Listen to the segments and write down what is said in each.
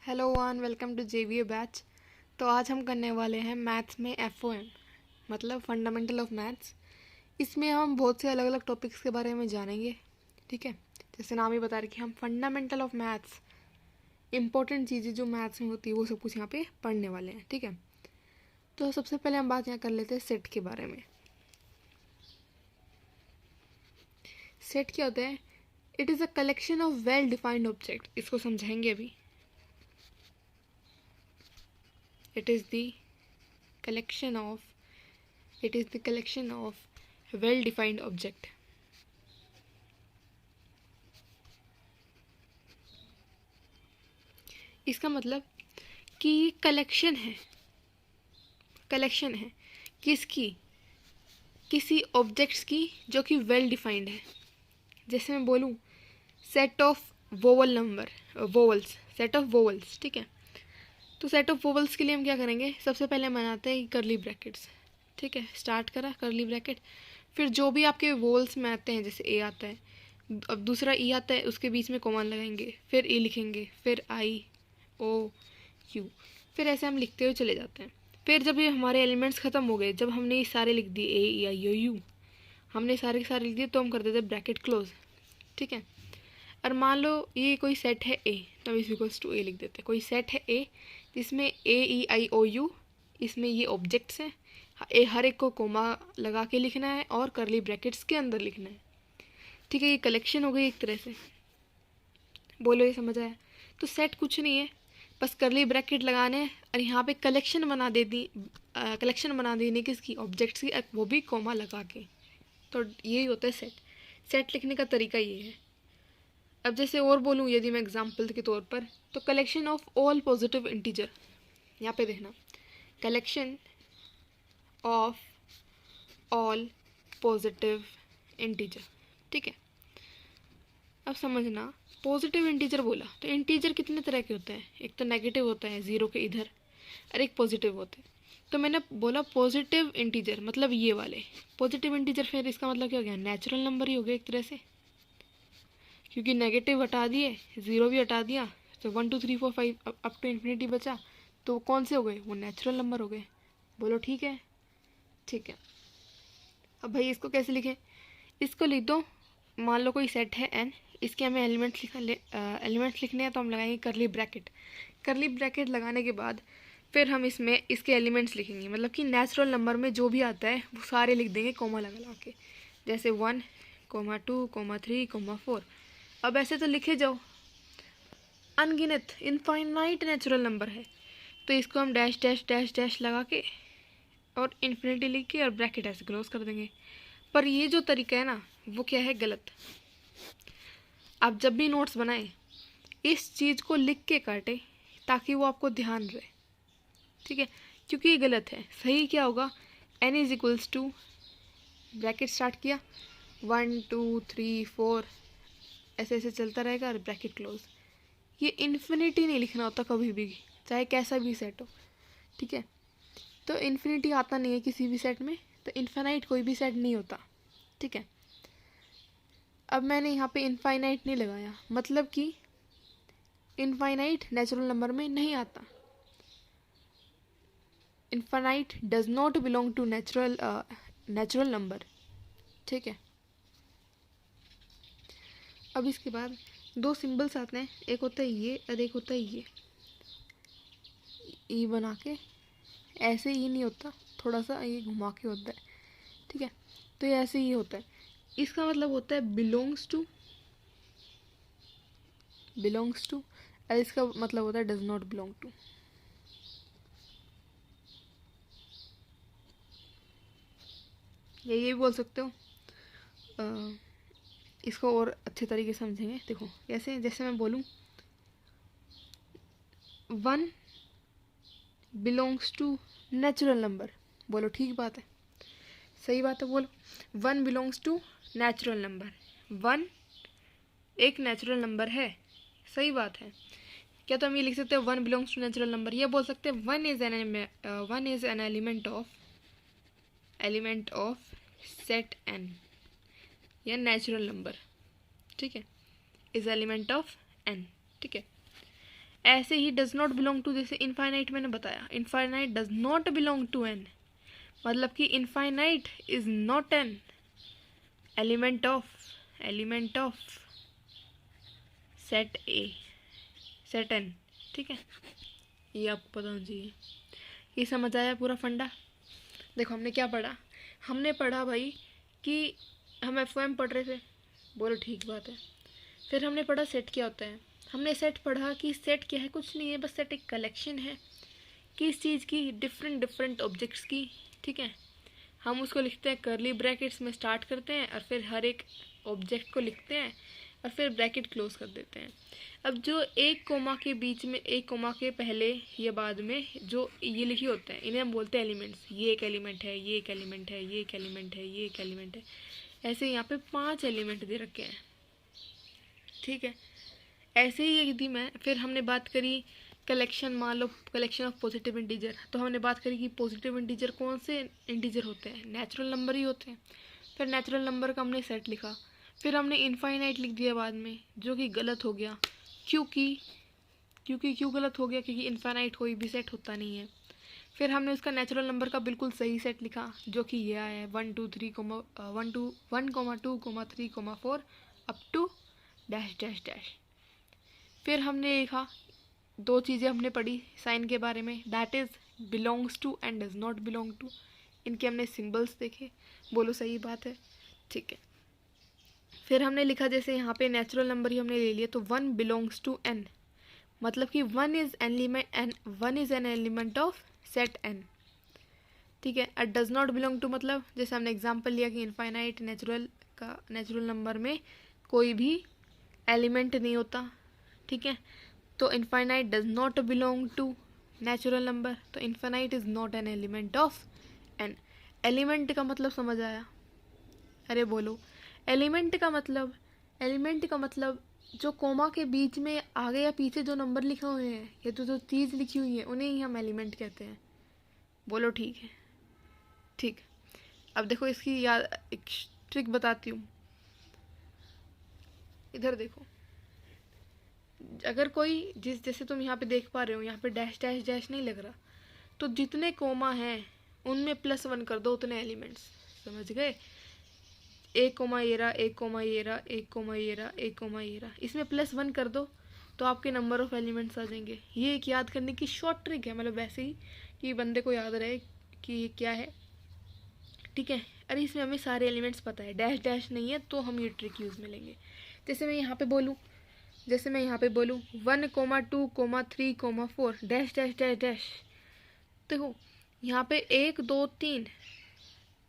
Hello one, welcome to J V A batch. तो आज हम करने वाले हैं मैथ्स में FOM, मतलब फंडामेंटल ऑफ मैथ्स। इसमें हम बहुत से अलग अलग टॉपिक्स के बारे में जानेंगे। ठीक है, जैसे नाम ही बता रहे कि हम फंडामेंटल ऑफ मैथ्स, इंपॉर्टेंट चीज़ें जो मैथ्स में होती है वो सब कुछ यहाँ पे पढ़ने वाले हैं। ठीक है, तो सबसे पहले हम बात यहाँ कर लेते हैं सेट के बारे में। सेट क्या होता है? It is a collection of well defined object. इसको समझाएंगे अभी। It is the collection of well-defined object. इसका मतलब कि ये कलेक्शन है किसकी? किसी ऑब्जेक्ट्स की जो कि वेल डिफाइंड है। जैसे मैं बोलूँ set of set of vowels. ठीक है, तो सेट ऑफ वोवल्स के लिए हम क्या करेंगे? सबसे पहले हम बनाते हैं करली ब्रैकेट्स। ठीक है, स्टार्ट करा करली ब्रैकेट, फिर जो भी आपके वोवल्स में आते हैं, जैसे ए आता है, अब दूसरा ई आता है, उसके बीच में कॉमा लगाएंगे, फिर ई लिखेंगे, फिर आई ओ यू, फिर ऐसे हम लिखते हुए चले जाते हैं। फिर जब ये हमारे एलिमेंट्स ख़त्म हो गए, जब हमने ये सारे लिख दिए ए ई आई ओ यू, हमने सारे के सारे लिख दिए, तो हम कर देते ब्रैकेट क्लोज। ठीक है, और मान लो ये कोई सेट है ए, तो हम इस इक्वल्स टू ए लिख देते हैं। कोई सेट है ए जिसमें ए ई आई ओ यू, इसमें ये ऑब्जेक्ट्स हैं, ए हर एक को कोमा लगा के लिखना है और करली ब्रैकेट्स के अंदर लिखना है। ठीक है, ये कलेक्शन हो गई एक तरह से। बोलो ये समझ आया? तो सेट कुछ नहीं है, बस करली ब्रैकेट लगाने हैं और यहाँ पे कलेक्शन बना देनी किसकी? ऑब्जेक्ट्स की, वो भी कोमा लगा के। तो यही होता है सेट। सेट लिखने का तरीका ये है। अब जैसे और बोलूँ यदि मैं एग्जाम्पल के तौर पर, तो collection of all positive integer. यहाँ पे देखना, collection of all positive integer. ठीक है, अब समझना, पॉजिटिव इंटीजर बोला तो इंटीजर कितने तरह के होते हैं? एक तो नेगेटिव होता है ज़ीरो के इधर, और एक पॉजिटिव होते हैं। तो मैंने बोला पॉजिटिव इंटीजर मतलब ये वाले पॉजिटिव इंटीजर, फिर इसका मतलब क्या हो गया? नेचुरल नंबर ही हो गया एक तरह से, क्योंकि नेगेटिव हटा दिए, ज़ीरो भी हटा दिया, तो 1 2 3 4 5 अप टू इन्फिनिटी बचा, तो कौन से हो गए? वो नेचुरल नंबर हो गए। बोलो ठीक है? ठीक है, अब भाई इसको कैसे लिखें? इसको लिख दो, मान लो कोई सेट है n, इसके हमें एलिमेंट्स लिखने हैं, तो हम लगाएंगे करली ब्रैकेट। करली ब्रैकेट लगाने के बाद फिर हम इसमें इसके एलिमेंट्स लिखेंगे, मतलब कि नेचुरल नंबर में जो भी आता है वो सारे लिख देंगे कोमा लगा के, जैसे 1, 2, 3, 4। अब ऐसे तो लिखे जाओ, अनगिनत इनफाइनाइट नेचुरल नंबर है, तो इसको हम डैश डैश डैश डैश लगा के और इन्फिनिटी लिख के और ब्रैकेट ऐसे क्लोज कर देंगे। पर ये जो तरीका है ना, वो क्या है? गलत। आप जब भी नोट्स बनाएं, इस चीज़ को लिख के काटें ताकि वो आपको ध्यान रहे। ठीक है, क्योंकि ये गलत है। सही क्या होगा? n is equals to, bracket start किया, 1 2 3 4, ऐसे ऐसे चलता रहेगा और ब्रैकेट क्लोज। ये इन्फिनिटी नहीं लिखना होता कभी भी, चाहे कैसा भी सेट हो। ठीक है, तो इन्फिनिटी आता नहीं है किसी भी सेट में, तो इन्फिनाइट कोई भी सेट नहीं होता। ठीक है, अब मैंने यहाँ पे इनफाइनाइट नहीं लगाया, मतलब कि इनफाइनाइट नेचुरल नंबर में नहीं आता। Infinite does not belong to natural number. ठीक है, अब इसके बाद दो सिंबल्स आते हैं, एक होता है ये और एक होता है ये। ई बना के, ऐसे ही नहीं होता, थोड़ा सा ये घुमा के होता है। ठीक है, तो ये ऐसे ही होता है। इसका मतलब होता है बिलोंग्स टू, और इसका मतलब होता है डज नॉट बिलोंग टू। ये बोल सकते हो। इसको और अच्छे तरीके से समझेंगे। देखो कैसे, जैसे मैं बोलूँ 1 बिलोंग्स टू नेचुरल नंबर। बोलो ठीक बात है? सही बात है, बोलो। 1 बिलोंग्स टू नेचुरल नंबर, 1 एक नेचुरल नंबर है। सही बात है। क्या तो हम ये लिख सकते हैं 1 बिलोंग्स टू नेचुरल नंबर? ये बोल सकते हैं 1 is an element of set n, या नेचुरल नंबर। ठीक है, इज एलिमेंट ऑफ n। ठीक है, ऐसे ही डज नॉट बिलोंग टू, जैसे इनफाइनाइट मैंने बताया, infinite does not belong to N, मतलब कि infinite is not an element of set A, set N. ठीक है, ये आपको पता होना चाहिए। ये समझ आया पूरा फंडा। देखो हमने क्या पढ़ा, हमने पढ़ा भाई कि हम एफओएम पढ़ रहे थे, बोलो ठीक बात है। फिर हमने पढ़ा सेट क्या होता है, हमने सेट पढ़ा कि सेट क्या है, कुछ नहीं है, बस सेट एक कलेक्शन है किस चीज़ की, डिफरेंट ऑब्जेक्ट्स की। ठीक है, हम उसको लिखते हैं कर्ली ब्रैकेट्स में, स्टार्ट करते हैं और फिर हर एक ऑब्जेक्ट को लिखते हैं और फिर ब्रैकेट क्लोज कर देते हैं। अब जो एक कोमा के बीच में, एक कोमा के पहले या बाद में जो ये लिखे होते हैं, इन्हें हम बोलते हैं एलिमेंट्स। ये एक एलिमेंट है, ये एक एलिमेंट है, ये एक एलिमेंट है, ये एक एलिमेंट है, ऐसे यहाँ पे 5 एलिमेंट दे रखे हैं। ठीक है, ऐसे ही यदि मैं, फिर हमने बात करी कलेक्शन, मान लो कलेक्शन ऑफ पॉजिटिव इंटीजर, तो हमने बात करी कि पॉजिटिव इंटीजर कौन से इंटीजर होते हैं, नेचुरल नंबर ही होते हैं। फिर नेचुरल नंबर का हमने सेट लिखा, फिर हमने इनफाइनाइट लिख दिया बाद में, जो कि गलत हो गया, क्यों गलत हो गया, क्योंकि इनफाइनाइट कोई भी सेट होता नहीं है। फिर हमने उसका नेचुरल नंबर का बिल्कुल सही सेट लिखा, जो कि ये आया है 1 2 3 1 2 2 3 4 up to dash dash dash. फिर हमने लिखा, 2 चीज़ें हमने पढ़ी साइन के बारे में, that is belongs to and does not belong to. इनके हमने सिंबल्स देखे, बोलो सही बात है। ठीक है, फिर हमने लिखा जैसे यहाँ पे नेचुरल नंबर ही हमने ले लिया, तो 1 बिलोंग्स टू n, मतलब कि 1 is an element of set n। ठीक है, और डज नॉट बिलोंग टू मतलब जैसे हमने एग्जांपल लिया कि इनफाइनाइट नेचुरल नंबर में कोई भी एलिमेंट नहीं होता। ठीक है, तो infinite does not belong to natural number, तो infinite is not an element of N. Element का मतलब समझ आया? अरे बोलो, एलिमेंट का मतलब जो कोमा के बीच में आगे या पीछे जो नंबर लिखे हुए हैं या जो चीज़ लिखी हुई है उन्हें ही हम एलिमेंट कहते हैं। बोलो ठीक है? ठीक, अब देखो इसकी याद एक ट्रिक बताती हूँ। इधर देखो, अगर कोई जैसे तुम यहाँ पे देख पा रहे हो, यहाँ पे डैश डैश डैश नहीं लग रहा, तो जितने कोमा हैं उनमें +1 कर दो, उतने एलिमेंट्स। समझ गए? 1 कोमा ये रहा, 1 कोमा ये रहा, 1 कोमा ये रहा, 1 कोमा ये रहा, इसमें +1 कर दो तो आपके नंबर ऑफ एलिमेंट्स आ जाएंगे। ये एक याद करने की शॉर्ट ट्रिक है, मतलब वैसे ही कि बंदे को याद रहे कि ये क्या है। ठीक है, अरे इसमें हमें सारे एलिमेंट्स पता है, डैश डैश नहीं है, तो हम ये ट्रिक यूज़ में लेंगे। जैसे मैं यहाँ पे बोलूँ 1 2 3 4 डैश डैश डैश डैश, देखो यहाँ पे 1 2 3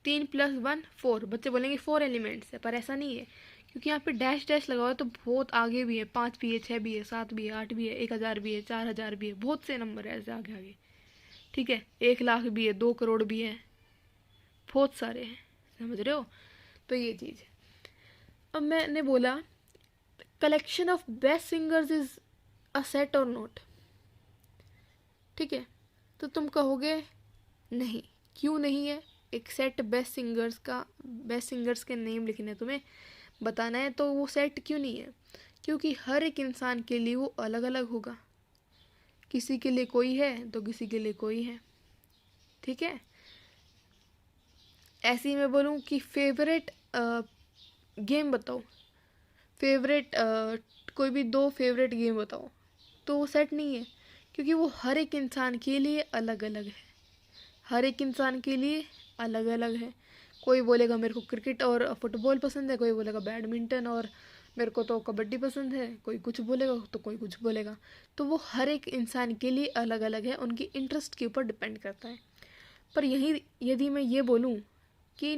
+1 4, बच्चे बोलेंगे 4 एलिमेंट्स है, पर ऐसा नहीं है, क्योंकि यहाँ पे डैश डैश लगा हुआ है, तो बहुत आगे भी है, 5 भी है, 6 भी है, 7 भी है, 8 भी है, 1000 भी है, 4000 भी है, बहुत से नंबर है ऐसे आगे आगे। ठीक है, 1 लाख भी है, 2 करोड़ भी है, बहुत सारे हैं। समझ रहे हो? तो ये चीज़ है। अब मैंने बोला collection of best singers is a set और नॉट। ठीक है, तो तुम कहोगे नहीं, क्यों नहीं है? एक सेट बेस्ट सिंगर्स के नेम लिखने हैं, तुम्हें बताना है, तो वो सेट क्यों नहीं है? क्योंकि हर एक इंसान के लिए वो अलग अलग होगा, किसी के लिए कोई है तो किसी के लिए कोई है। ठीक है, ऐसे ही मैं बोलूँ कि फेवरेट गेम बताओ, कोई भी 2 फेवरेट गेम बताओ, तो वो सेट नहीं है, क्योंकि वो हर एक इंसान के लिए अलग अलग है, हर एक इंसान के लिए अलग अलग है। कोई बोलेगा मेरे को क्रिकेट और फुटबॉल पसंद है, कोई बोलेगा बैडमिंटन और मेरे को तो कबड्डी पसंद है, कोई कुछ बोलेगा तो कोई कुछ बोलेगा। तो वो हर एक इंसान के लिए अलग अलग है, उनकी इंटरेस्ट के ऊपर डिपेंड करता है। पर यही यदि मैं ये बोलूँ कि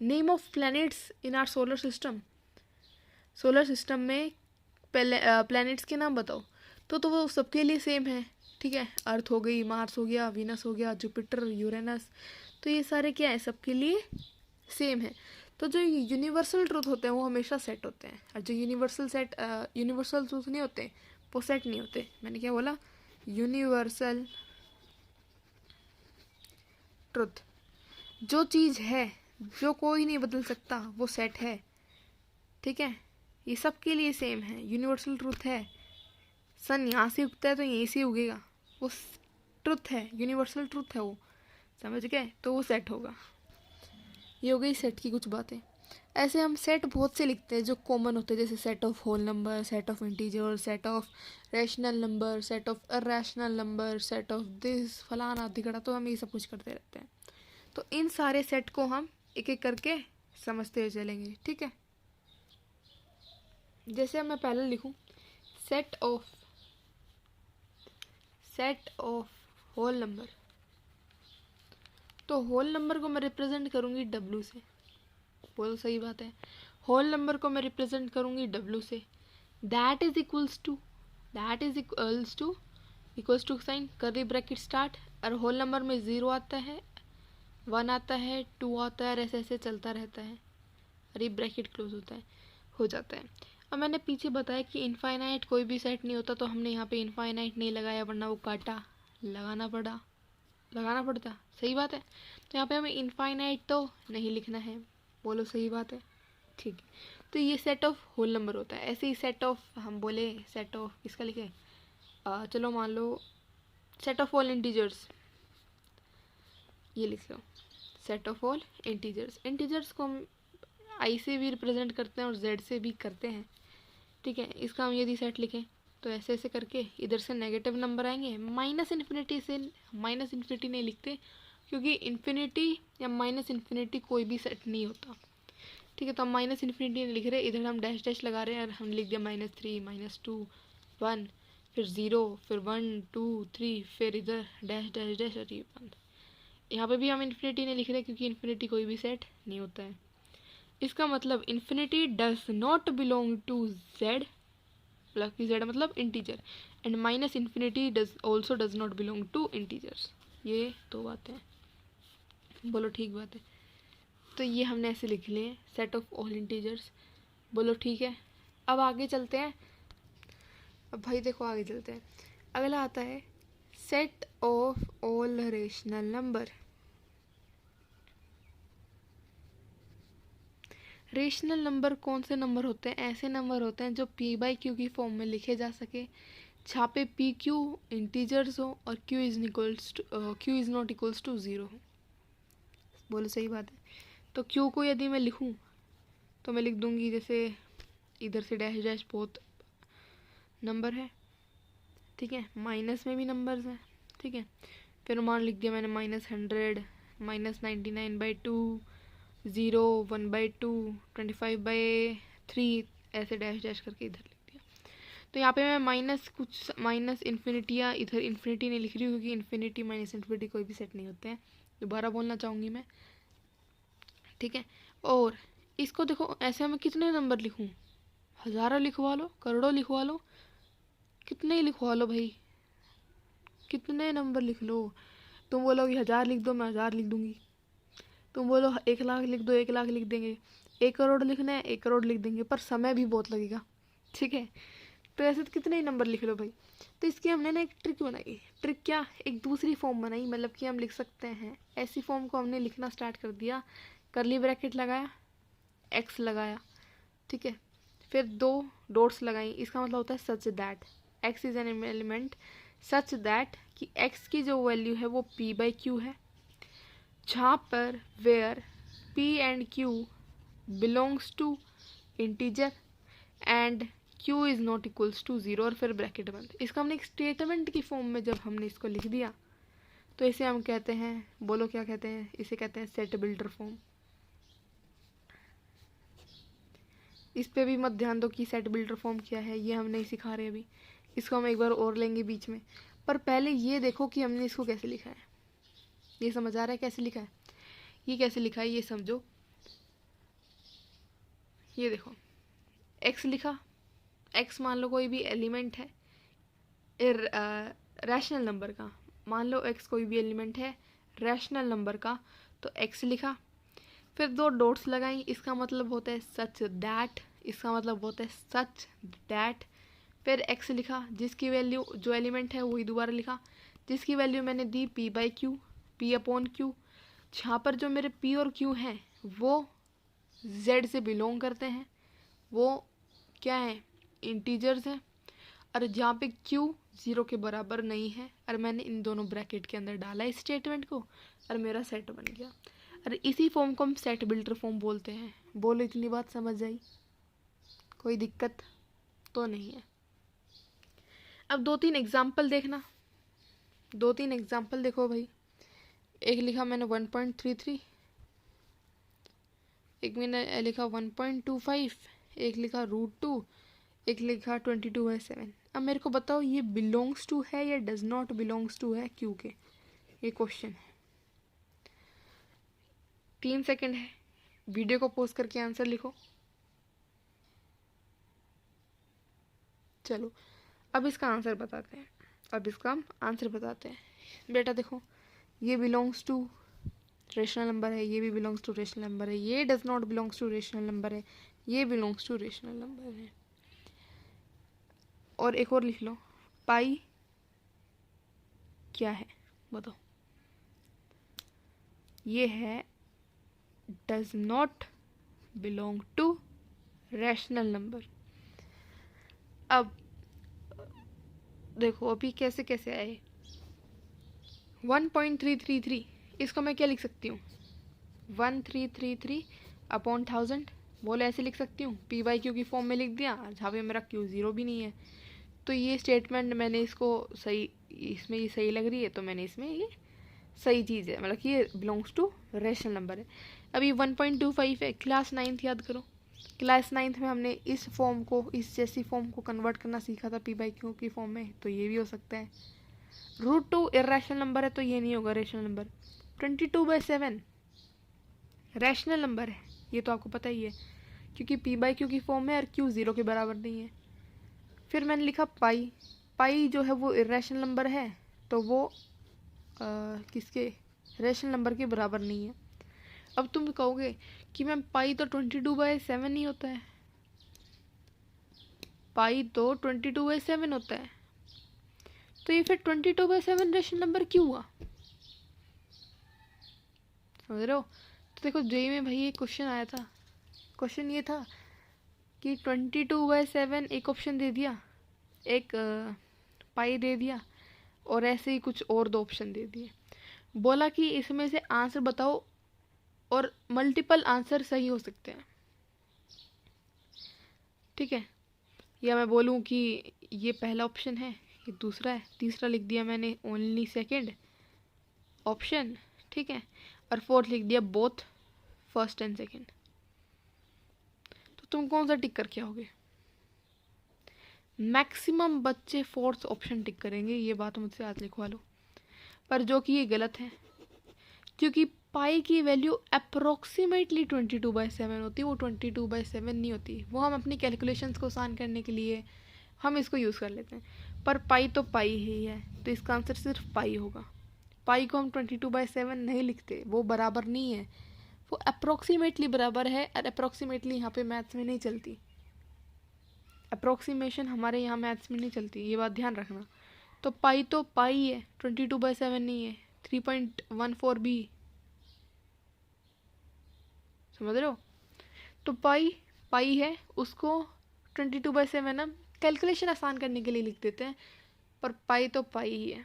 name of planets in our solar system में प्लैनेट्स के नाम बताओ, तो वो सबके लिए सेम है। ठीक है, अर्थ हो गई, मार्स हो गया, वीनस हो गया, जुपिटर, यूरेनस, तो ये सारे क्या है, सबके लिए सेम है। तो जो यूनिवर्सल ट्रूथ होते हैं वो हमेशा सेट होते हैं, और जो यूनिवर्सल ट्रूथ नहीं होते वो सेट नहीं होते। मैंने क्या बोला? यूनिवर्सल ट्रूथ, जो चीज़ है, जो कोई नहीं बदल सकता, वो सेट है। ठीक है, ये सबके लिए सेम है, यूनिवर्सल ट्रूथ है। सन यहाँ से उगता है तो यहीं से उगेगा, वो ट्रुथ है, यूनिवर्सल ट्रुथ है वो, समझ गए? तो वो सेट होगा। ये हो गई सेट की कुछ बातें। ऐसे हम सेट बहुत से लिखते हैं जो कॉमन होते हैं, जैसे set of whole number, set of integer, set of rational number, set of irrational number, set of this फलाना धिकड़ा, तो हम ये सब कुछ करते रहते हैं। तो इन सारे सेट को हम एक एक करके समझते हुए चलेंगे, ठीक है? जैसे मैं पहले लिखूं सेट ऑफ होल नंबर, तो होल नंबर को मैं रिप्रेजेंट करूंगी W से, बोलो सही बात है। होल नंबर को मैं रिप्रेजेंट करूंगी W से, that is equals to sign curly bracket start, और होल नंबर में 0 आता है, 1 आता है, 2 आता है, और ऐसे ऐसे चलता रहता है, और ये ब्रैकेट क्लोज हो जाता है। अब मैंने पीछे बताया कि इनफाइनाइट कोई भी सेट नहीं होता, तो हमने यहाँ पे इनफाइनाइट नहीं लगाया, वरना वो काटा लगाना पड़ता, सही बात है। तो यहाँ पे हमें इनफाइनाइट तो नहीं लिखना है, बोलो सही बात है, ठीक है। तो ये सेट ऑफ होल नंबर होता है। ऐसे ही सेट ऑफ, हम बोले सेट ऑफ किसका लिखे, चलो मान लो सेट ऑफ ऑल इंटीजर्स, ये लिख लो, सेट ऑफ ऑल इंटीजर्स को हम आई से भी रिप्रेजेंट करते हैं और जेड से भी करते हैं, ठीक है। इसका हम यदि सेट लिखें तो ऐसे ऐसे करके इधर से नेगेटिव नंबर आएंगे, माइनस इन्फिनिटी नहीं लिखते, क्योंकि इन्फिनिटी या माइनस इन्फिनिटी कोई भी सेट नहीं होता, ठीक है। तो हम माइनस इन्फिनिटी नहीं लिख रहे, इधर हम डैश डैश लगा रहे हैं, और हम लिख दिया -3 -2 1, फिर 0, फिर 1 2 3, फिर इधर डैश डैश डैश, और ये 1। यहाँ पे भी हम इन्फिनिटी नहीं लिख रहे, क्योंकि इन्फिनिटी कोई भी सेट नहीं होता है। इसका मतलब infinity does not belong to Z, Z मतलब integer, and minus infinity does not belong to integers. ये दो बातें हैं, बोलो ठीक बात है। तो ये हमने ऐसे लिख लिए सेट ऑफ ऑल इंटीजर्स, बोलो ठीक है। अब आगे चलते हैं, अब भाई देखो आगे चलते हैं। अगला आता है set of all rational number. Rational number कौन से नंबर होते हैं? ऐसे नंबर होते हैं जो P/Q की फॉर्म में लिखे जा सके, जहाँ पे PQ इंटीजर्स हो और Q is not equals to 0 हो, बोलो सही बात है। तो Q को यदि मैं लिखूं तो मैं लिख दूंगी, जैसे इधर से डैश डैश बहुत नंबर है, ठीक है, माइनस में भी नंबर्स हैं, ठीक है। फिर मान लिख दिया मैंने -100 -99/2 0 1/2 25/3, ऐसे डैश डैश करके इधर लिख दिया। तो यहाँ पे मैं माइनस इन्फिनिटी या इधर इन्फिनिटी नहीं लिख रही हूँ, क्योंकि इन्फिनिटी माइनस इन्फिनिटी कोई भी सेट नहीं होते हैं, दोबारा बोलना चाहूँगी मैं, ठीक है। और इसको देखो, ऐसे में कितने नंबर लिखूँ, हज़ारों लिखवा लो, करोड़ों लिखवा लो, कितने ही लिखवा लो भाई, कितने नंबर लिख लो। तुम बोलोगे 1000 लिख दो, मैं 1000 लिख दूंगी। तुम बोलो 1 लाख लिख दो, 1 लाख लिख देंगे। 1 करोड़ लिखना है, 1 करोड़ लिख देंगे, पर समय भी बहुत लगेगा, ठीक है। तो ऐसे तो कितने ही नंबर लिख लो भाई। तो इसकी हमने ना एक ट्रिक बनाई। ट्रिक क्या? एक दूसरी फॉर्म बनाई, मतलब कि हम लिख सकते हैं ऐसी फॉर्म को हमने लिखना स्टार्ट कर दिया, करली ब्रैकेट लगाया, एक्स लगाया, ठीक है, फिर 2 डॉट्स लगाई। इसका मतलब होता है such that x is an element such that कि एक्स की जो वैल्यू है वो P/Q है, जहाँ पर where P and Q belongs to integer and Q is not equals to 0, और फिर ब्रैकेट बंद। इसका हमने एक स्टेटमेंट की फॉर्म में जब हमने इसको लिख दिया, तो इसे हम कहते हैं, बोलो क्या कहते हैं, इसे कहते हैं सेट बिल्डर फॉर्म। इस पे भी मत ध्यान दो कि सेट बिल्डर फॉर्म क्या है, ये हम नहीं सिखा रहे अभी, इसको हम एक बार और लेंगे बीच में। पर पहले ये देखो कि हमने इसको कैसे लिखा है, ये समझ आ रहा है कैसे लिखा है? ये कैसे लिखा है ये समझो। ये देखो, एक्स लिखा, एक्स मान लो कोई भी एलिमेंट है रैशनल नंबर का, मान लो एक्स कोई भी एलिमेंट है रैशनल नंबर का, तो एक्स लिखा, फिर 2 डॉट्स लगाई। इसका मतलब होता है सच दैट, इसका मतलब होता है सच दैट, फिर एक्स लिखा, जिसकी वैल्यू जो एलिमेंट है वही दोबारा लिखा, जिसकी वैल्यू मैंने दी P/Q, P/Q, जहाँ पर जो मेरे P और Q हैं वो Z से बिलोंग करते हैं, वो क्या है, इंटीजर्स हैं, और जहाँ पे q 0 के बराबर नहीं है और मैंने इन दोनों ब्रैकेट के अंदर डाला इस स्टेटमेंट को और मेरा सेट बन गया। और इसी फॉर्म को हम सेट बिल्डर फॉर्म बोलते हैं। बोलो, इतनी बात समझ आई? कोई दिक्कत तो नहीं है। अब 2-3 एग्जाम्पल देखना, 2-3 एग्जाम्पल देखो भाई। एक लिखा मैंने 1.33, एक मैंने लिखा 1.25, एक लिखा √2, एक लिखा 22/7। अब मेरे को बताओ ये बिलोंग्स टू है या डज नॉट बिलोंग्स टू है क्यू के, ये क्वेश्चन है। 3 सेकंड है, वीडियो को पॉज करके आंसर लिखो। चलो अब इसका आंसर बताते हैं, अब इसका हम आंसर बताते हैं। बेटा देखो, ये बिलोंग्स टू रेशनल नंबर है, ये भी बिलोंग्स टू रेशनल नंबर है, ये does not belongs to rational number है, ये बिलोंग्स टू रेशनल नंबर है। और एक और लिख लो, पाई क्या है बताओ? ये है does not belong to rational number. अब देखो अभी कैसे कैसे आए। 1.333, इसको मैं क्या लिख सकती हूँ? 1333 अपॉन 1000। बोले ऐसे लिख सकती हूँ, p/q की फॉर्म में लिख दिया, जहाँ पे मेरा q 0 भी नहीं है। तो ये स्टेटमेंट मैंने इसको सही, इसमें ये सही लग रही है तो मैंने इसमें ये सही चीज़ है, मतलब कि ये बिलोंग्स टू रेशनल नंबर है। अभी 1.25 है, क्लास 9th याद करो। क्लास 9th में हमने इस फॉर्म को, इस जैसी फॉर्म को कन्वर्ट करना सीखा था p/q की फॉर्म में, तो ये भी हो सकता है। √2 इरेशनल नंबर है तो ये नहीं होगा रेशनल नंबर। 22/7 रैशनल नंबर है, ये तो आपको पता ही है क्योंकि p/q की फॉर्म में और q 0 के बराबर नहीं है। फिर मैंने लिखा पाई, पाई जो है वो इरेशनल नंबर है तो वो किसके, रैशनल नंबर के बराबर नहीं है। अब तुम कहोगे कि मैम पाई तो 22/7 ही होता है, पाई तो 22/7 होता है, तो ये फिर 22/7 रैशनल नंबर क्यों हुआ? समझ रहे हो? तो देखो जेई में भाई एक क्वेश्चन आया था, क्वेश्चन ये था कि 22/7 एक ऑप्शन दे दिया, एक पाई दे दिया और ऐसे ही कुछ और 2 ऑप्शन दे दिए। बोला कि इसमें से आंसर बताओ और मल्टीपल आंसर सही हो सकते हैं, ठीक है? या मैं बोलूँ कि ये पहला ऑप्शन है, ये दूसरा है, तीसरा लिख दिया मैंने ओनली सेकंड ऑप्शन, ठीक है? और फोर्थ लिख दिया बोथ फर्स्ट एंड सेकंड। तो तुम कौन सा टिक करके आओगे? मैक्सिमम बच्चे फोर्थ ऑप्शन टिक करेंगे, ये बात मुझसे आज लिखवा लो। पर जो कि ये गलत है, क्योंकि पाई की वैल्यू अप्रोक्सीमेटली 22/7 होती है, वो 22/7 नहीं होती। वो हम अपनी कैलकुलेशंस को आसान करने के लिए हम इसको यूज़ कर लेते हैं, पर पाई तो पाई ही है, तो इसका आंसर सिर्फ पाई होगा। पाई को हम 22/7 नहीं लिखते, वो बराबर नहीं है, वो अप्रोक्सीमेटली बराबर है। और अप्रोक्सीमेटली यहाँ पे मैथ्स में नहीं चलती, अप्रोक्सीमेशन हमारे यहाँ मैथ्स में नहीं चलती, ये बात ध्यान रखना। तो पाई है, 22/7 नहीं है। 3.14 भी, समझ रहे हो? तो पाई है, उसको 22/7 हम कैलकुलेशन आसान करने के लिए लिख देते हैं, पर पाई तो पाई ही है,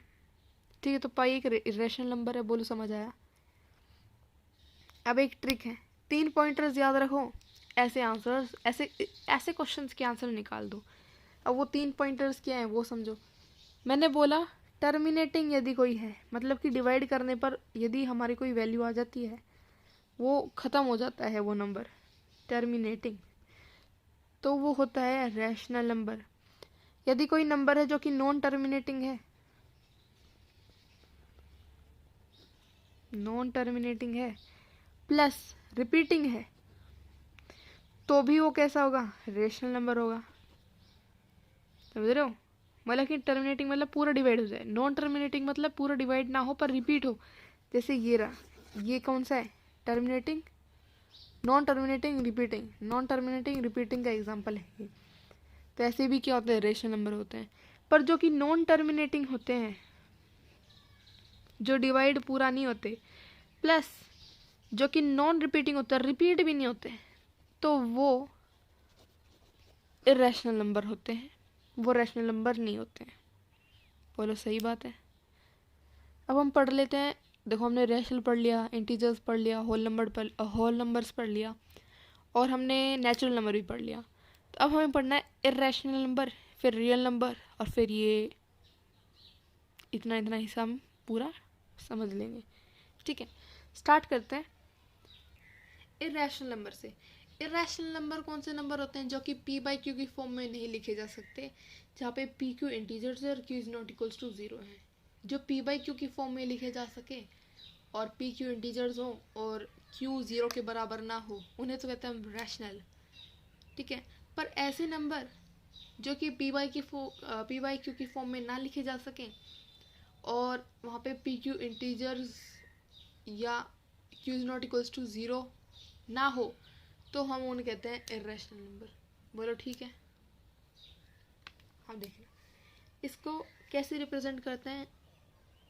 ठीक है? तो पाई एक इरेशनल नंबर है। बोलो समझ आया? अब एक ट्रिक है, 3 पॉइंटर्स याद रखो, ऐसे आंसर्स, ऐसे क्वेश्चंस के आंसर निकाल दो। अब वो 3 पॉइंटर्स क्या हैं वो समझो। मैंने बोला टर्मिनेटिंग यदि कोई है, मतलब कि डिवाइड करने पर यदि हमारी कोई वैल्यू आ जाती है, वो ख़त्म हो जाता है वो नंबर, टर्मिनेटिंग, तो वो होता है रैशनल नंबर। यदि कोई नंबर है जो कि नॉन टर्मिनेटिंग है, नॉन टर्मिनेटिंग है प्लस रिपीटिंग है, तो भी वो कैसा होगा? रेशनल नंबर होगा। समझ रहे हो? मतलब कि टर्मिनेटिंग मतलब पूरा डिवाइड हो जाए, नॉन टर्मिनेटिंग मतलब पूरा डिवाइड ना हो पर रिपीट हो। जैसे ये रहा, ये कौन सा है? Terminating, non terminating, repeating, non terminating repeating का एग्जांपल है ये। तो ऐसे भी क्या होते हैं? रेशनल नंबर होते हैं। पर जो कि नॉन टर्मिनेटिंग होते हैं, जो डिवाइड पूरा नहीं होते, प्लस जो कि नॉन रिपीटिंग होते हैं, रिपीट भी नहीं होते, तो वो इरेशनल नंबर होते हैं। वो रैशनल नंबर नहीं होते हैं। बोलो सही बात है। अब हम पढ़ लेते हैं। देखो हमने रैशनल पढ़ लिया, इंटीजर्स पढ़ लिया, होल नंबर्स पढ़ लिया, और हमने नेचुरल नंबर भी पढ़ लिया। तो अब हमें पढ़ना है इर्रेशनल नंबर, फिर रियल नंबर, और फिर ये इतना इतना हिस्सा हम पूरा समझ लेंगे। ठीक है, स्टार्ट करते हैं इर्रेशनल नंबर से। इर्रेशनल नंबर कौन से नंबर होते हैं जो कि p बाई क्यू की फॉर्म में नहीं लिखे जा सकते, जहाँ पे p क्यू इंटीजर्स है और q is not equals to 0 है। जो p बाई क्यू की फॉर्म में लिखे जा सके और p क्यू इंटीजर्स हो और q 0 के बराबर ना हो, उन्हें तो कहते हैं हम रैशनल। ठीक है, पर ऐसे नंबर जो कि p बाई क्यू की फॉर्म में ना लिखे जा सकें और वहाँ पे p क्यू इंटीजर्स या q is not equals to 0 ना हो, तो हम उन्हें कहते हैं इर्रेशनल नंबर। बोलो ठीक है। हम देखना इसको कैसे रिप्रेजेंट करते हैं।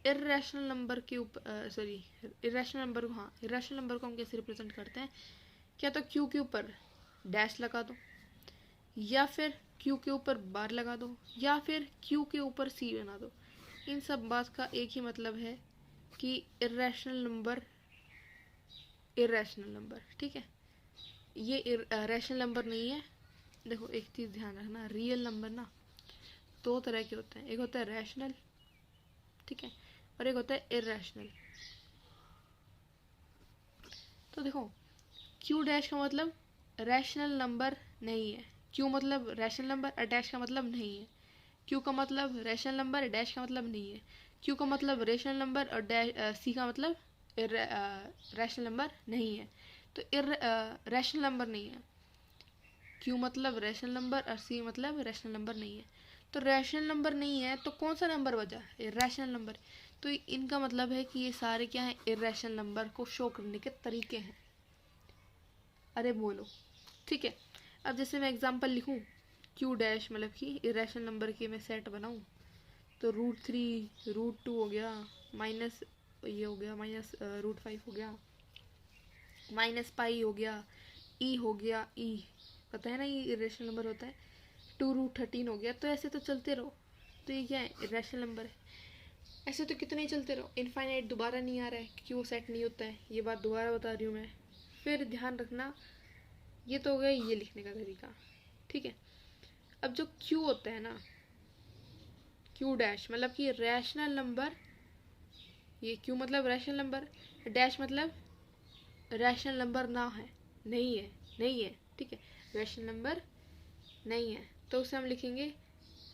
इर्रेशनल नंबर के ऊपर इर्रेशनल नंबर को, हाँ इर्रेशनल नंबर को हम कैसे रिप्रेजेंट करते हैं, क्या तो क्यू के ऊपर डैश लगा दो, या फिर क्यू के ऊपर बार लगा दो, या फिर क्यू के ऊपर सी बना दो। इन सब बात का एक ही मतलब है कि इर्रेशनल नंबर इर्रेशनल नंबर। ठीक है, ये रैशनल नंबर नहीं है। देखो एक चीज़ ध्यान रखना, रियल नंबर ना दो तरह के होते हैं, एक होता है रैशनल, ठीक है, और एक होता है इर्रेशनल। तो देखो क्यू डैश का मतलब रैशनल नंबर नहीं है, क्यू मतलब रैशनल नंबर और डैश का मतलब नहीं है। क्यू का मतलब रैशनल नंबर, डैश का मतलब नहीं है। क्यू का मतलब रैशनल नंबर और सी का मतलब रैशनल नंबर नहीं है। तो रैशनल नंबर नहीं है, क्यू मतलब रैशनल नंबर और सी मतलब रैशनल नंबर नहीं है। तो रैशनल नंबर नहीं है तो कौन सा नंबर बचा, इर्रेशनल नंबर। तो इनका मतलब है कि ये सारे क्या हैं, इर्रेशनल नंबर को शो करने के तरीके हैं। अरे बोलो ठीक है। अब जैसे मैं एग्जांपल लिखूं, क्यू डैश मतलब कि इर्रेशनल नंबर के मैं सेट बनाऊं, तो √3 √2 हो गया, माइनस ये हो गया, माइनस √5 हो गया, -π हो गया, ई हो गया, ई पता है ना ये इरेशनल नंबर होता है, 2√13 हो गया। तो ऐसे तो चलते रहो, तो ये क्या है, इरेशनल नंबर है। ऐसे तो कितने ही चलते रहो, इनफाइनाइट दोबारा नहीं आ रहा है क्योंकि वो सेट नहीं होता है, ये बात दोबारा बता रही हूँ मैं। फिर ध्यान रखना, ये तो हो गया ये लिखने का तरीका। ठीक है, अब जो क्यू होता है ना, क्यू डैश मतलब कि रैशनल नंबर, ये क्यू मतलब रैशनल नंबर, डैश मतलब रैशनल नंबर ना है, नहीं है, नहीं है। ठीक है, रैशनल नंबर नहीं है तो उसे हम लिखेंगे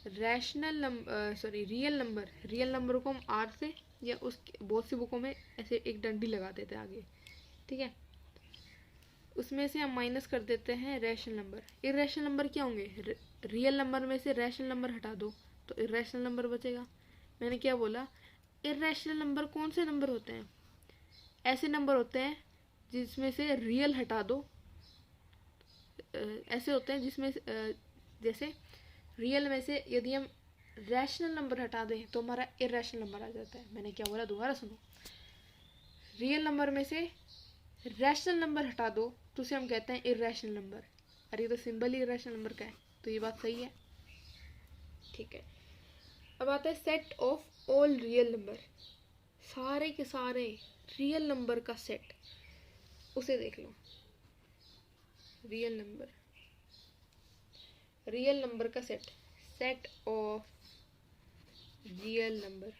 rational number, real number. Real number को हम आर से या उस बहुत सी बुकों में ऐसे एक डंडी लगा देते हैं आगे। ठीक है, उसमें से हम माइनस कर देते हैं रैशनल नंबर। इर्रेशनल नंबर क्या होंगे, रियल नंबर में से रैशनल नंबर हटा दो तो इर्रेशनल नंबर बचेगा। मैंने क्या बोला, इर्रेशनल नंबर कौन से नंबर होते हैं, ऐसे नंबर होते हैं जिसमें से रियल हटा दो। ऐसे होते हैं जिसमें जैसे रियल में से यदि हम रैशनल नंबर हटा दें तो हमारा इर्रेशनल नंबर आ जाता है। मैंने क्या बोला, दोबारा सुनो, रियल नंबर में से रैशनल नंबर हटा दो तो उसे हम कहते हैं इर्रेशनल नंबर। अरे ये तो सिंबल ही इर्रेशनल नंबर का है, तो ये बात सही है। ठीक है, अब आता है set of all real number, सारे के सारे रियल नंबर का सेट, उसे देख लो। रियल नंबर का set, set of real number.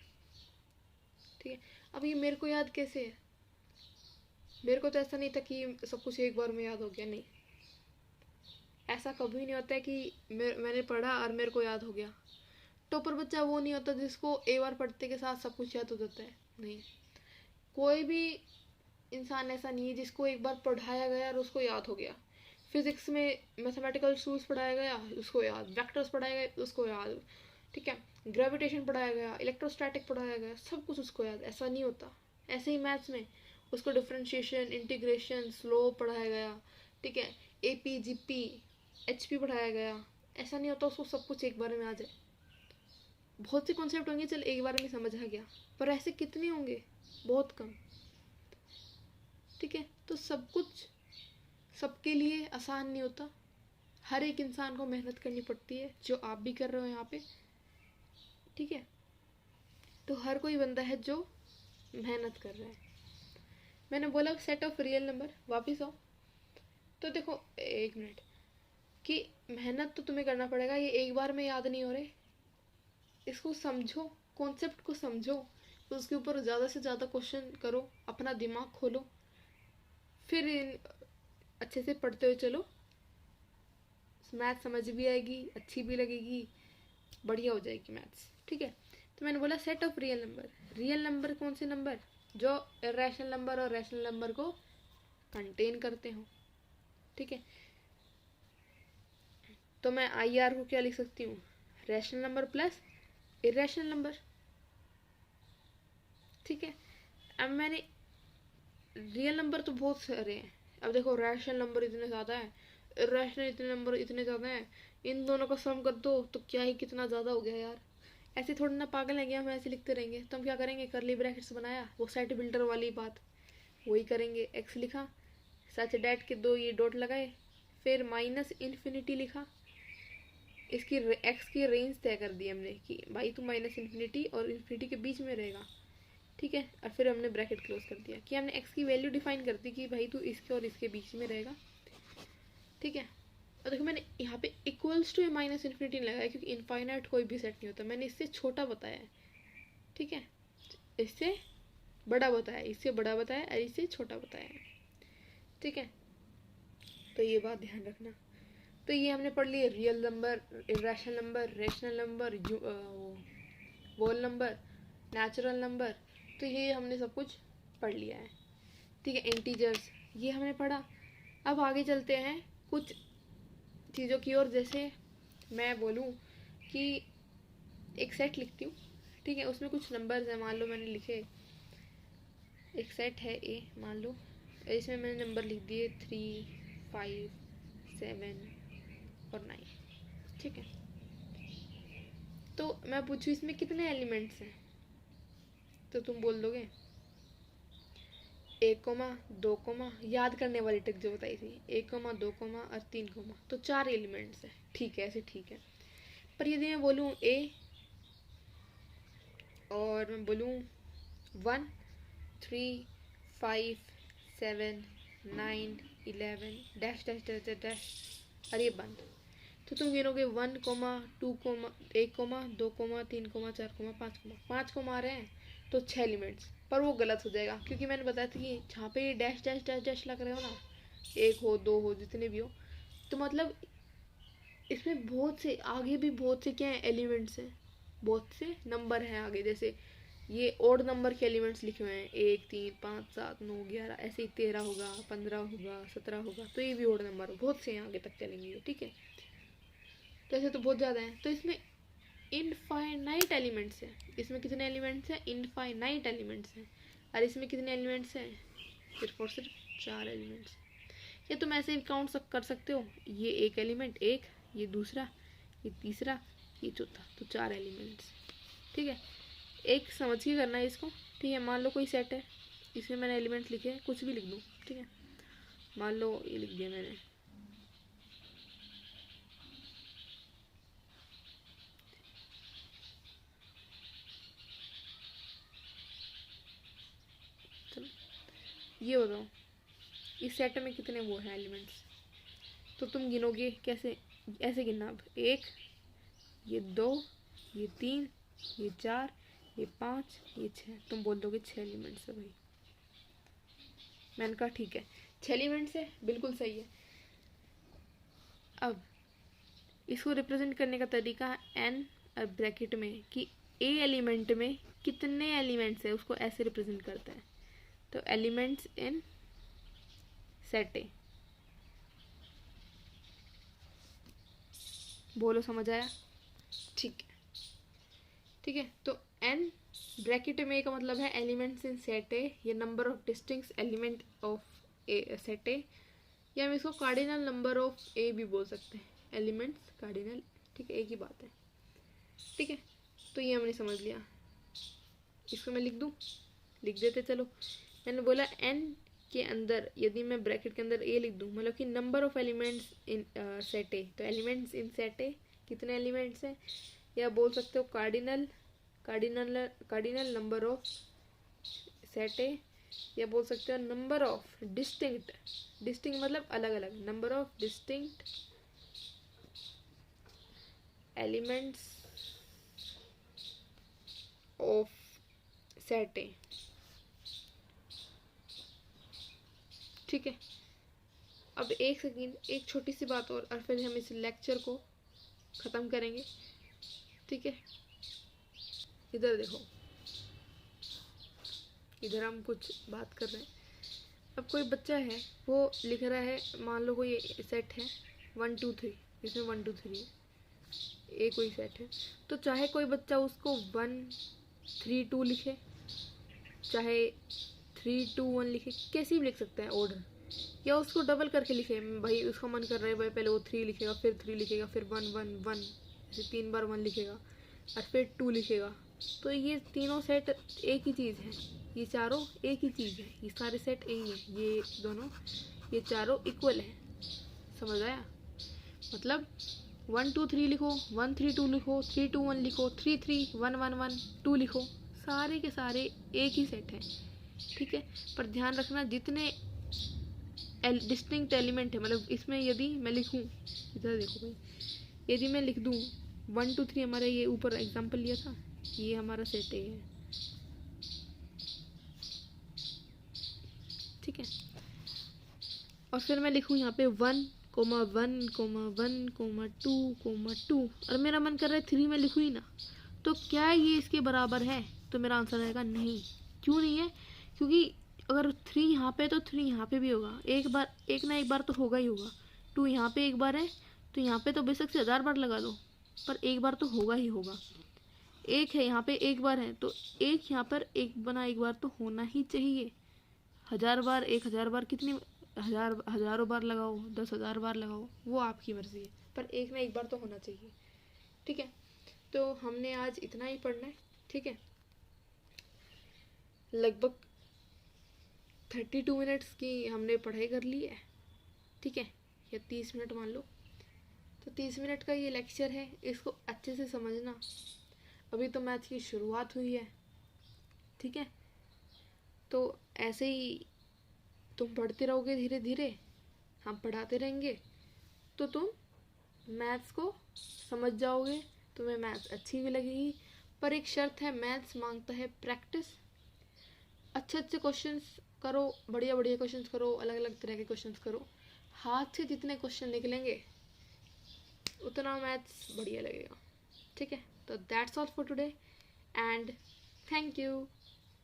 ठीक है, अब ये मेरे को याद कैसे है, मेरे को तो ऐसा नहीं था कि सब कुछ एक बार में याद हो गया, नहीं, ऐसा कभी नहीं होता है कि मैंने पढ़ा और मेरे को याद हो गया। टॉपर बच्चा वो नहीं होता जिसको एक बार पढ़ते के साथ सब कुछ याद हो जाता है, नहीं। कोई भी इंसान ऐसा नहीं है जिसको एक बार पढ़ाया गया और उसको याद हो गया। फिजिक्स में मैथमेटिकल रूल्स पढ़ाया गया उसको याद, वेक्टर्स पढ़ाया गया उसको याद, ठीक है, ग्रेविटेशन पढ़ाया गया, इलेक्ट्रोस्टैटिक पढ़ाया गया, सब कुछ उसको याद, ऐसा नहीं होता। ऐसे ही मैथ्स में उसको डिफरेंशिएशन, इंटीग्रेशन, स्लोप पढ़ाया गया, ठीक है, AP GP HP पढ़ाया गया, ऐसा नहीं होता उसको सब कुछ एक बार में आ जाए। बहुत से कॉन्सेप्ट होंगे चल एक बार में समझ आ गया, पर ऐसे कितने होंगे, बहुत कम। ठीक है, तो सब कुछ सबके लिए आसान नहीं होता, हर एक इंसान को मेहनत करनी पड़ती है, जो आप भी कर रहे हो यहाँ पे, ठीक है। तो हर कोई बंदा है जो मेहनत कर रहा है। मैंने बोला सेट ऑफ रियल नंबर, वापस आओ। तो देखो एक मिनट, कि मेहनत तो तुम्हें करना पड़ेगा, ये एक बार में याद नहीं हो रहे, इसको समझो, कॉन्सेप्ट को समझो, उसके ऊपर ज़्यादा से ज़्यादा क्वेश्चन करो, अपना दिमाग खोलो, फिर अच्छे से पढ़ते हुए चलो, मैथ समझ भी आएगी, अच्छी भी लगेगी, बढ़िया हो जाएगी मैथ्स, ठीक है। तो मैंने बोला set of real number. Real number कौन से नंबर, जो रैशनल नंबर और रैशनल नंबर को कंटेन करते हो, ठीक है। तो मैं आई आर को क्या लिख सकती हूँ, rational number plus irrational number, ठीक है। अब मैंने रियल नंबर तो बहुत सारे हैं, अब देखो रैशनल नंबर इतने ज़्यादा है, इरेशनल इतने नंबर इतने ज़्यादा हैं, इन दोनों का सम कर दो तो क्या ही कितना ज़्यादा हो गया यार। ऐसे थोड़ी ना पागल है क्या हम ऐसे लिखते रहेंगे, तो हम क्या करेंगे, करली ब्रैकेट्स बनाया, वो सेट बिल्डर वाली बात वही करेंगे। एक्स लिखा, सच डैट के दो ये डॉट लगाए, फिर माइनस इन्फिनिटी लिखा, इसकी एक्स की रेंज तय कर दी हमने कि भाई तू माइनस इन्फिनिटी और इन्फिनिटी के बीच में रहेगा, ठीक है। और फिर हमने ब्रैकेट क्लोज कर दिया कि हमने एक्स की वैल्यू डिफाइन कर दी कि भाई तू इसके और इसके बीच में रहेगा, ठीक है। और देखो मैंने यहाँ पे इक्वल्स टू माइनस इन्फिनिटी लगाया, क्योंकि इनफाइनाइट कोई भी सेट नहीं होता, मैंने इससे छोटा बताया है, ठीक है, इससे बड़ा बताया, इससे बड़ा बताया और इससे छोटा बताया, ठीक है। तो ये बात ध्यान रखना। तो ये हमने पढ़ लिए real number, irrational number, rational number, whole number, natural number, तो ये हमने सब कुछ पढ़ लिया है, ठीक है। इंटीजर्स ये हमने पढ़ा। अब आगे चलते हैं कुछ चीज़ों की ओर, जैसे मैं बोलूँ कि एक सेट लिखती हूँ, ठीक है, उसमें कुछ नंबर्स हैं, मान लो मैंने लिखे, एक सेट है ए मान लो, इसमें मैंने नंबर लिख दिए 3, 5, 7 और 9, ठीक है। तो मैं पूछूँ इसमें कितने एलिमेंट्स हैं, तो तुम बोल दोगे 1, 2, याद करने वाली ट्रिक जो बताई थी, 1, 2, और 3, तो 4 एलिमेंट्स हैं, ठीक है, ऐसे ठीक है। पर यदि मैं बोलूँ ए और मैं बोलूँ 1, 3, 5, 7, 9, 11 dash dash dash dash dash, अरे बंद, तो तुम गिनोगे 1, 2, 1, 2, 3, 4, 5, 5 को मारे हैं तो 6 एलिमेंट्स, पर वो गलत हो जाएगा, क्योंकि मैंने बताया था कि जहाँ पे डैश डैश डैश डैश लग रहे हो ना, 1 हो 2 हो जितने भी हो, तो मतलब इसमें बहुत से आगे भी बहुत से क्या है एलिमेंट्स हैं, बहुत से नंबर हैं आगे, जैसे ये ओड नंबर के एलिमेंट्स लिखे हुए हैं 1, 3, 5, 7, 9, 11, ऐसे ही 13 होगा, 15 होगा, 17 होगा, तो ये भी ओड नंबर बहुत से हैं आगे तक चलेंगे, ठीक है। तो ऐसे तो बहुत ज़्यादा हैं, तो इसमें इनफाइनाइट एलिमेंट्स हैं, इसमें कितने एलिमेंट्स हैं, इनफाइनाइट एलिमेंट्स हैं, और इसमें कितने एलिमेंट्स हैं, सिर्फ और सिर्फ 4 एलिमेंट्स। या तुम ऐसे काउंट कर सकते हो, ये एक एलिमेंट, एक, ये दूसरा, ये तीसरा, ये चौथा, तो 4 एलिमेंट्स, ठीक है। एक समझ के करना है इसको, ठीक है। मान लो कोई सेट है, इसमें मैंने एलिमेंट्स लिखे हैं, कुछ भी लिख दूँ, ठीक है, मान लो ये लिख दिया मैंने, चलो ये बताओ इस सेट में कितने वो हैं एलिमेंट्स, तो तुम गिनोगे कैसे, ऐसे गिनना, अब 1, ये 2, ये 3, ये 4, ये 5, ये 6, तुम बोल दोगे 6 एलिमेंट्स है भाई। मैंने कहा ठीक है 6 एलिमेंट्स है, बिल्कुल सही है। अब इसको रिप्रेजेंट करने का तरीका है एन ब्रैकेट में, कि ए एलिमेंट में कितने एलिमेंट्स है उसको ऐसे रिप्रेजेंट करता है, तो एलिमेंट्स इन सेट ए, बोलो समझ आया, ठीक है, ठीक है। तो एन ब्रैकेट में का मतलब है एलिमेंट्स इन सेट ए, ये number of distinct element of A set ए, या हम इसको कार्डिनल नंबर ऑफ ए भी बोल सकते हैं, एलिमेंट्स कार्डिनल, ठीक है, एक ही बात है, ठीक है। तो ये हमने समझ लिया, इसको मैं लिख दूँ, लिख देते चलो। मैंने बोला एन के अंदर यदि मैं ब्रैकेट के अंदर ए लिख दूँ, मतलब कि number of elements in set ए, तो एलिमेंट्स इन सेट ए कितने एलिमेंट्स हैं, या बोल सकते हो कार्डिनल नंबर ऑफ सेट ए, या बोल सकते हो नंबर ऑफ डिस्टिंक्ट मतलब अलग अलग, number of distinct elements of set ए। ठीक है, अब एक सेकेंड, एक छोटी सी बात और फिर हम इस लेक्चर को ख़त्म करेंगे। ठीक है, इधर देखो, इधर हम कुछ बात कर रहे हैं। अब कोई बच्चा है, वो लिख रहा है, मान लो कोई सेट है 1 2 3, इसमें 1 2 3 है, ए कोई सेट है, तो चाहे कोई बच्चा उसको 1 3 2 लिखे, चाहे 3 2 1 लिखे, कैसे भी लिख सकता है ऑर्डर, या उसको डबल करके लिखे, भाई उसका मन कर रहा है भाई पहले वो 3 लिखेगा, फिर 3 लिखेगा, फिर 1 1 1, ऐसे 3 बार 1 लिखेगा और फिर 2 लिखेगा। तो ये तीनों सेट एक ही चीज़ है, ये चारों एक ही चीज़ है, ये सारे सेट एक ही है, ये दोनों, ये चारों इक्वल है। समझ आया? मतलब 1 2 3 लिखो, 1 3 2 लिखो, 3 2 1 लिखो, 3 3 1 1 1 2 लिखो, सारे के सारे एक ही सेट हैं। ठीक है, पर ध्यान रखना जितने डिस्टिंक्ट एलिमेंट है, मतलब इसमें यदि मैं लिखूं, इधर देखो भाई, यदि मैं लिख दूं 1 2 3, हमारा ये ऊपर एग्जांपल लिया था, ये हमारा सेट ए है। ठीक है, और फिर मैं लिखूं यहाँ पे 1 कोमा 1 कोमा 1 कोमा 2 कोमा 2, और मेरा मन कर रहा है 3 में लिखूं ही ना, तो क्या ये इसके बराबर है? तो मेरा आंसर आएगा नहीं। क्यों नहीं है? क्योंकि अगर 3 यहाँ पे तो 3 यहाँ पे भी होगा, एक ना एक बार तो होगा ही होगा। 2 यहाँ पे एक बार है, तो यहाँ पे तो बेशक से 1000 बार लगा दो, पर एक बार तो होगा ही होगा। एक है यहाँ पे एक बार है, तो एक यहाँ पर एक बना एक बार तो होना ही चाहिए। 1000 बार, 1000 बार, कितनी हजारों बार लगाओ, 10,000 बार लगाओ, वो आपकी मर्जी है, पर एक ना एक बार तो होना चाहिए। ठीक है, तो हमने आज इतना ही पढ़ना है। ठीक है, लगभग 32 मिनट्स की हमने पढ़ाई कर ली है। ठीक है, या 30 मिनट मान लो, तो 30 मिनट का ये लेक्चर है, इसको अच्छे से समझना। अभी तो मैथ की शुरुआत हुई है। ठीक है, तो ऐसे ही तुम पढ़ते रहोगे, धीरे धीरे हम पढ़ाते रहेंगे, तो तुम मैथ्स को समझ जाओगे, तुम्हें मैथ्स अच्छी भी लगेगी। पर एक शर्त है, मैथ्स मांगता है प्रैक्टिस। अच्छे अच्छे क्वेश्चंस करो, बढ़िया बढ़िया क्वेश्चंस करो, अलग अलग तरह के क्वेश्चंस करो। हाथ से जितने क्वेश्चन निकलेंगे उतना मैथ्स बढ़िया लगेगा। ठीक है, तो that's all for today and thank you.